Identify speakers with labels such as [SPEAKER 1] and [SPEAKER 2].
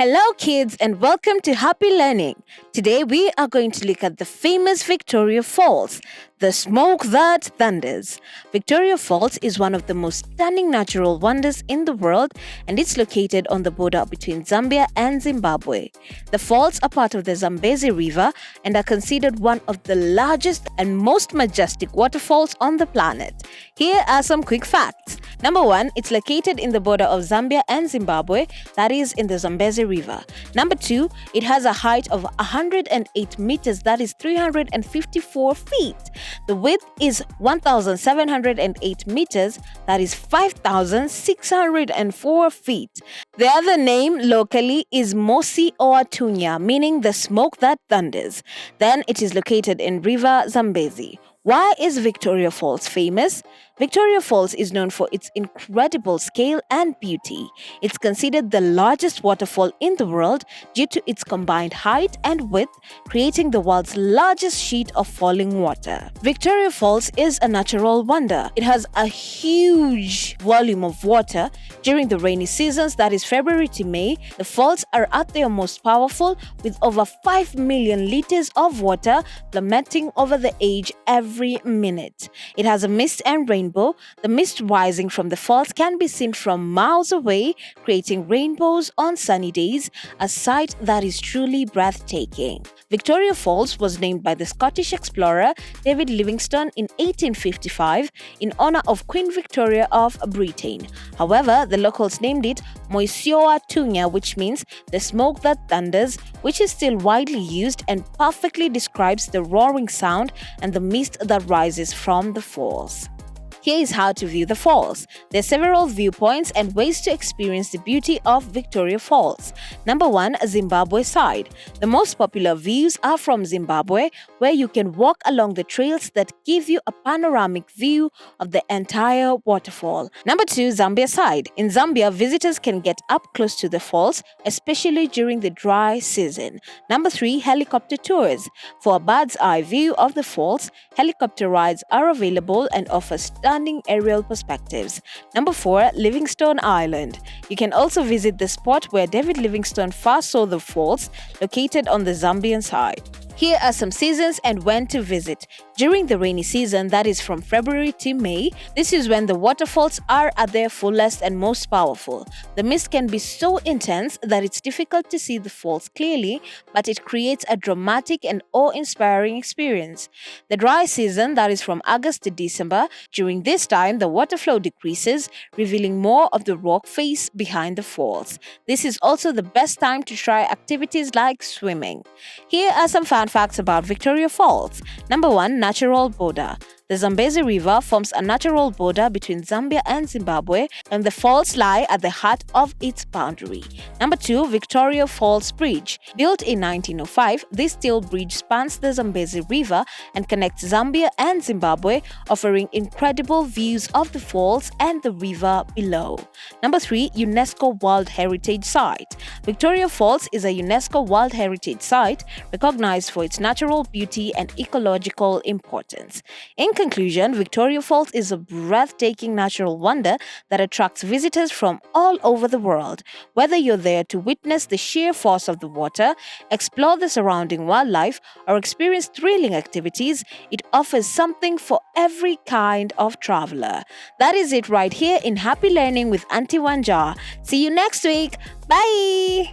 [SPEAKER 1] Hello, kids, and welcome to Happy Learning. Today, we are going to look at the famous Victoria Falls, the smoke that thunders. Victoria Falls is one of the most stunning natural wonders in the world, and it's located on the border between Zambia and Zimbabwe. The falls are part of the Zambezi River and are considered one of the largest and most majestic waterfalls on the planet. Here are some quick facts. Number 1, it's located in the border of Zambia and Zimbabwe, that is in the Zambezi River. Number 2, it has a height of 108 meters, that is 354 feet. The width is 1,708 meters, that is 5,604 feet. The other name locally is Mosi Oatunya, meaning the smoke that thunders. Then it is located in River Zambezi. Why is Victoria Falls famous? Victoria Falls is known for its incredible scale and beauty. It's considered the largest waterfall in the world due to its combined height and width, creating the world's largest sheet of falling water. Victoria Falls is a natural wonder. It has a huge volume of water. During the rainy seasons, that is February to May, the falls are at their most powerful with over 5 million liters of water plummeting over the edge every minute. It has a mist and rainbow. The mist rising from the falls can be seen from miles away, creating rainbows on sunny days, a sight that is truly breathtaking. Victoria Falls was named by the Scottish explorer David Livingstone in 1855 in honor of Queen Victoria of Britain. However, the locals named it Moisioa Tunya, which means the smoke that thunders, which is still widely used and perfectly describes the roaring sound and the mist that rises from the falls. Here is how to view the falls. There are several viewpoints and ways to experience the beauty of Victoria Falls. Number 1, Zimbabwe side. The most popular views are from Zimbabwe, where you can walk along the trails that give you a panoramic view of the entire waterfall. Number 2, Zambia side. In Zambia, visitors can get up close to the falls, especially during the dry season. Number 3, helicopter tours. For a bird's eye view of the falls, helicopter rides are available and offer stunning aerial perspectives. Number 4, Livingstone Island. You can also visit the spot where David Livingstone first saw the falls, located on the Zambian side. Here are some seasons and when to visit. During the rainy season, that is from February to May, this is when the waterfalls are at their fullest and most powerful. The mist can be so intense that it's difficult to see the falls clearly, but it creates a dramatic and awe-inspiring experience. The dry season, that is from August to December, during this time the water flow decreases, revealing more of the rock face behind the falls. This is also the best time to try activities like swimming. Here are some fun facts about Victoria Falls. Number 1, natural border. The Zambezi River forms a natural border between Zambia and Zimbabwe, and the falls lie at the heart of its boundary. Number 2, Victoria Falls Bridge. Built in 1905, this steel bridge spans the Zambezi River and connects Zambia and Zimbabwe, offering incredible views of the falls and the river below. Number 3, UNESCO World Heritage Site. Victoria Falls is a UNESCO World Heritage Site recognized for its natural beauty and ecological importance. In conclusion, Victoria Falls is a breathtaking natural wonder that attracts visitors from all over the world. Whether you're there to witness the sheer force of the water, explore the surrounding wildlife, or experience thrilling activities, it offers something for every kind of traveler. That is it right here in Happy Learning with Auntie Wanja. See you next week. Bye!